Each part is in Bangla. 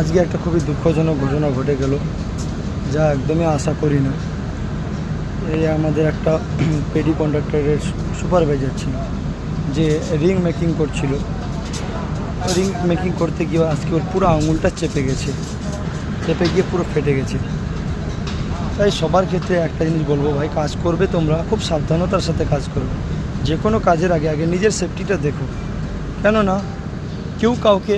আজকে একটা খুবই দুঃখজনক ঘটনা ঘটে গেল, যা একদমই আশা করি না। এই আমাদের একটা পেডি কন্ট্রাক্টরের সুপারভাইজার ছিল, যে রিং মেকিং করছিল। রিং মেকিং করতে গিয়ে আজকে ওর পুরো আঙুলটা চেপে গিয়ে পুরো ফেটে গেছে। তাই সবার ক্ষেত্রে একটা জিনিস বলবো, ভাই কাজ করবে তোমরা খুব সাবধানতার সাথে কাজ করবে। যে কোনো কাজের আগে আগে নিজের সেফটিটা দেখো, কেননা কেউ কাউকে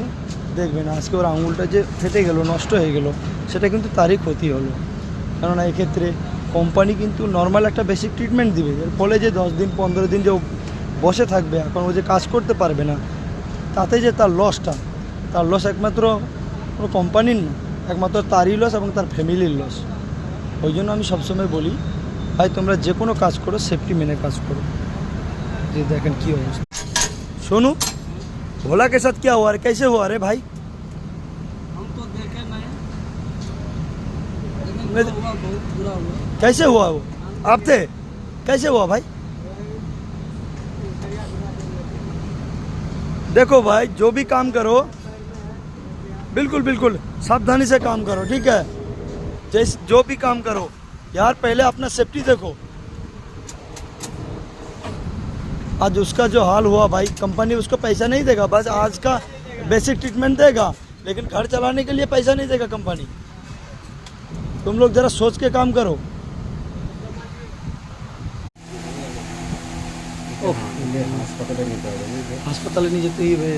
দেখবে না। আজকে ওর আঙুলটা যে ফেটে গেল, নষ্ট হয়ে গেল, সেটা কিন্তু তারই ক্ষতি হলো। কেননা এক্ষেত্রে কোম্পানি কিন্তু নর্মাল একটা বেসিক ট্রিটমেন্ট দিবে, এর ফলে যে 10 দিন 15 দিন যে ও বসে থাকবে, এখন ও যে কাজ করতে পারবে না, তাতে যে তার লস একমাত্র কোনো কোম্পানির না, একমাত্র তারই লস এবং তার ফ্যামিলির লস। ওই জন্য আমি সবসময় বলি, ভাই তোমরা যে কোনো কাজ করো সেফটি মেনে কাজ করো। যে দেখেন কী অবস্থা। सोनू, भोला के साथ क्या हुआ रे, कैसे हुआ रे भाई? हम तो देखे नहीं, मैं लेकिन हुआ बहुत बुरा हुआ। कैसे हुआ वो? आप थे? कैसे हुआ भाई? देखो भाई, जो भी काम करो बिल्कुल बिल्कुल सावधानी से काम करो, ठीक है? जैसे जो भी काम करो यार, पहले अपना सेफ्टी देखो। आज उसका जो हाल हुआ भाई, कंपनी उसको पैसा नहीं देगा, बस आज का बेसिक ट्रीटमेंट देगा, लेकिन घर चलाने के लिए पैसा नहीं देगा कंपनी। तुम लोग जरा सोच के काम करो। হাসপাতালে নিয়ে যেতেই হবে।